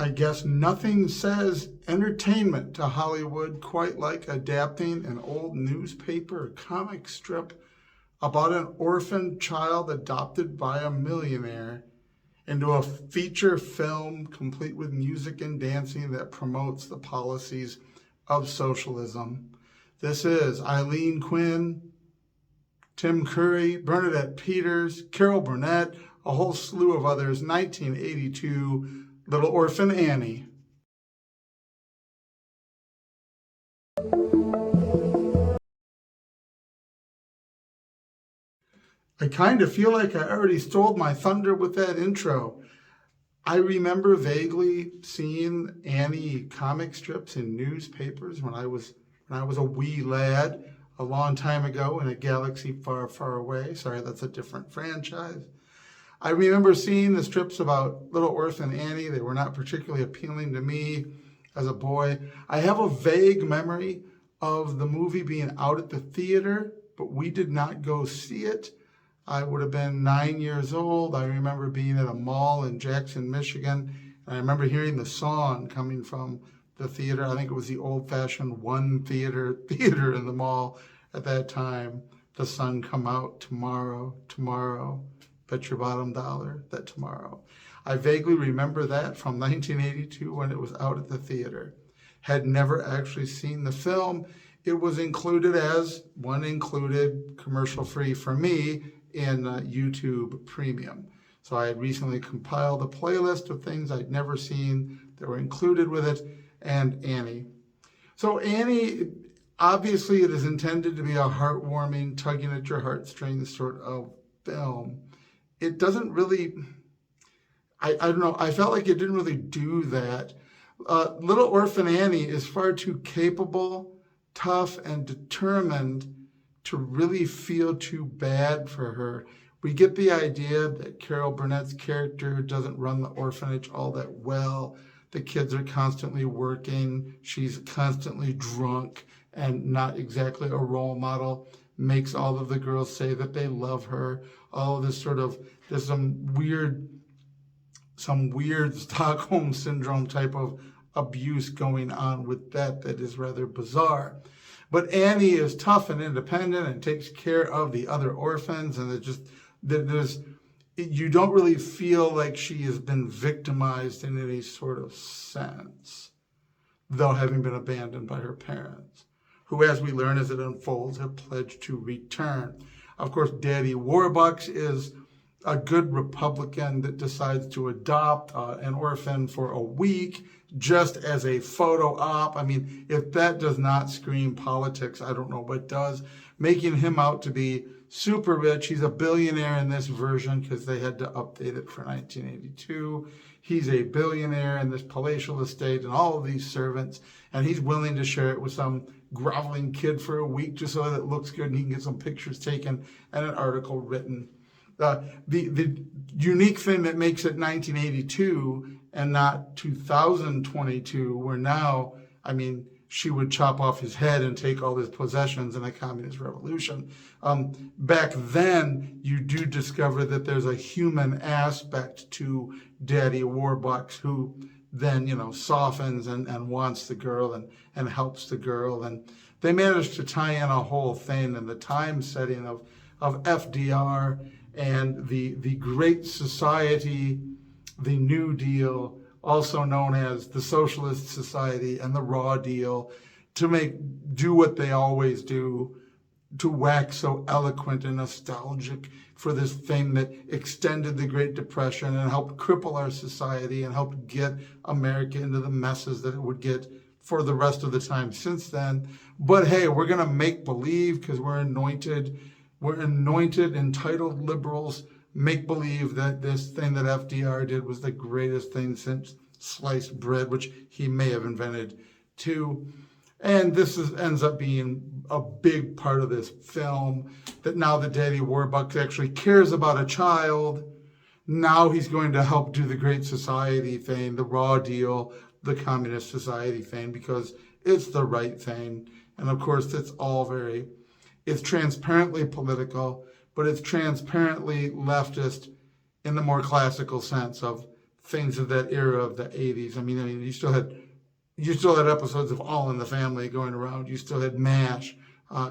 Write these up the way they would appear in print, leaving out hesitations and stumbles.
I guess nothing says entertainment to Hollywood quite like adapting an old newspaper or comic strip about an orphan child adopted by a millionaire into a feature film complete with music and dancing that promotes the policies of socialism. This is Eileen Quinn, Tim Curry, Bernadette Peters, Carol Burnett, a whole slew of others, 1982, Little Orphan Annie. I kind of feel like I already stole my thunder with that intro. I remember vaguely seeing Annie comic strips in newspapers when I was a wee lad a long time ago in a galaxy far, far away. Sorry, that's a different franchise. I remember seeing the strips about Little Orphan Annie. They were not particularly appealing to me as a boy. I have a vague memory of the movie being out at the theater, but we did not go see it. I would have been 9 years old. I remember being at a mall in Jackson, Michigan, and I remember hearing the song coming from the theater. I think it was the old-fashioned one theater in the mall at that time. The sun come out tomorrow, tomorrow. Bet your bottom dollar that tomorrow. I vaguely remember that from 1982 when it was out at the theater. Had never actually seen the film. It was included as one included commercial-free for me in YouTube Premium. So I had recently compiled a playlist of things I'd never seen that were included with it, and Annie. So Annie, obviously it is intended to be a heartwarming, tugging at your heartstrings sort of film. It doesn't really, I don't know, I felt like it didn't really do that. Little Orphan Annie is far too capable, tough, and determined to really feel too bad for her. We get the idea that Carol Burnett's character doesn't run the orphanage all that well. The kids are constantly working. She's constantly drunk and not exactly a role model. Makes all of the girls say that they love her. All of this sort of, there's some weird Stockholm syndrome type of abuse going on with that is rather bizarre. But Annie is tough and independent and takes care of the other orphans, and you don't really feel like she has been victimized in any sort of sense, though having been abandoned by her parents, who, as we learn as it unfolds, have pledged to return. Of course, Daddy Warbucks is a good Republican that decides to adopt an orphan for a week just as a photo op. I mean, if that does not scream politics, I don't know what does. Making him out to be super rich. He's a billionaire in this version because they had to update it for 1982. He's a billionaire in this palatial estate and all of these servants, and he's willing to share it with some groveling kid for a week just so that it looks good and he can get some pictures taken and an article written. The unique thing that makes it 1982 and not 2022, where now, I mean, she would chop off his head and take all his possessions in a communist revolution. Back then, you do discover that there's a human aspect to Daddy Warbucks, who then, softens and wants the girl and helps the girl. And they managed to tie in a whole thing in the time setting of FDR and the Great Society, the New Deal, also known as the Socialist Society and the Raw Deal, to do what they always do, to wax so eloquent and nostalgic for this thing that extended the Great Depression and helped cripple our society and helped get America into the messes that it would get for the rest of the time since then. But hey, we're going to make believe because we're anointed, entitled liberals, make believe that this thing that FDR did was the greatest thing since sliced bread, which he may have invented too. And this ends up being a big part of this film, that now that Daddy Warbucks actually cares about a child, now he's going to help do the Great Society thing, the Raw Deal, the Communist Society thing, because it's the right thing. And of course, it's transparently political, but it's transparently leftist in the more classical sense of things of that era of the 80s. I mean, you still had episodes of All in the Family going around. You still had MASH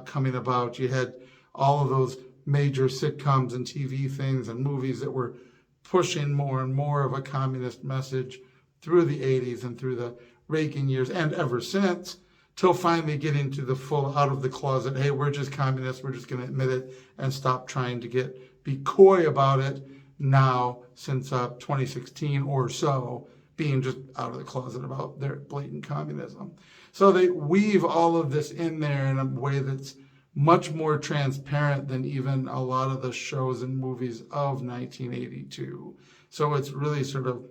coming about. You had all of those major sitcoms and TV things and movies that were pushing more and more of a communist message through the 80s and through the Reagan years and ever since, till finally getting to the full out of the closet, hey, we're just communists, we're just going to admit it and stop trying to be coy about it now, since 2016 or so, being just out of the closet about their blatant communism. So they weave all of this in there in a way that's much more transparent than even a lot of the shows and movies of 1982. So it's really sort of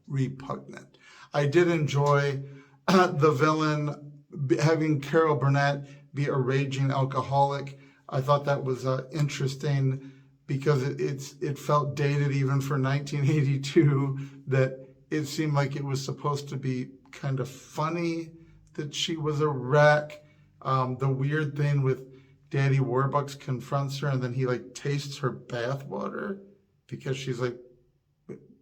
repugnant. I did enjoy the villain having Carol Burnett be a raging alcoholic. I thought that was interesting because it felt dated even for 1982, that it seemed like it was supposed to be kind of funny that she was a wreck. The weird thing with Daddy Warbucks confronts her and then he like tastes her bath water because she's like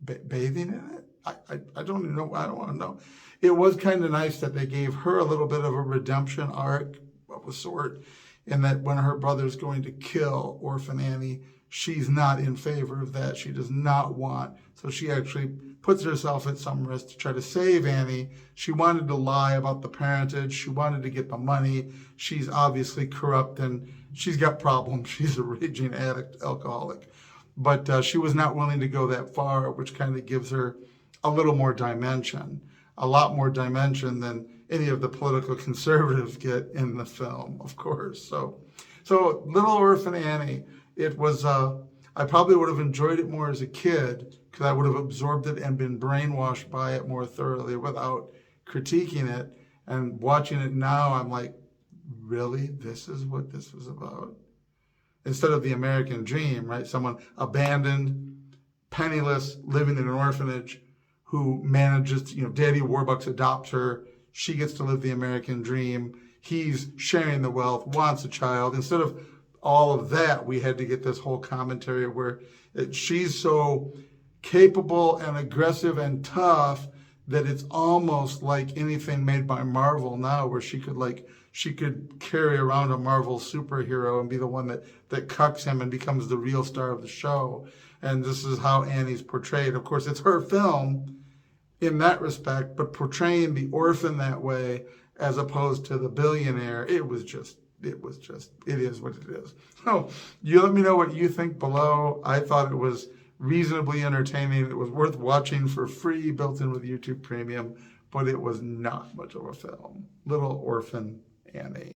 bathing in it. I don't even know. I don't want to know. It was kind of nice that they gave her a little bit of a redemption arc of a sort, in that when her brother's going to kill Orphan Annie, she's not in favor of that. She does not want. So she actually puts herself at some risk to try to save Annie. She wanted to lie about the parentage. She wanted to get the money. She's obviously corrupt and she's got problems. She's a raging addict, alcoholic. But she was not willing to go that far, which kind of gives her a little more dimension, a lot more dimension than any of the political conservatives get in the film, of course. So Little Orphan Annie, it was, I probably would have enjoyed it more as a kid because I would have absorbed it and been brainwashed by it more thoroughly without critiquing it. And watching it now, I'm like, really? This is what this was about? Instead of the American dream, right? Someone abandoned, penniless, living in an orphanage, who manages to, Daddy Warbucks adopts her. She gets to live the American dream. He's sharing the wealth, wants a child. Instead of all of that, we had to get this whole commentary where she's so capable and aggressive and tough that it's almost like anything made by Marvel now, where she could carry around a Marvel superhero and be the one that cucks him and becomes the real star of the show. And this is how Annie's portrayed. Of course, it's her film in that respect, but portraying the orphan that way as opposed to the billionaire, it is what it is. So you let me know what you think below. I thought it was reasonably entertaining. It was worth watching for free, built in with YouTube Premium, but it was not much of a film. Little Orphan Annie.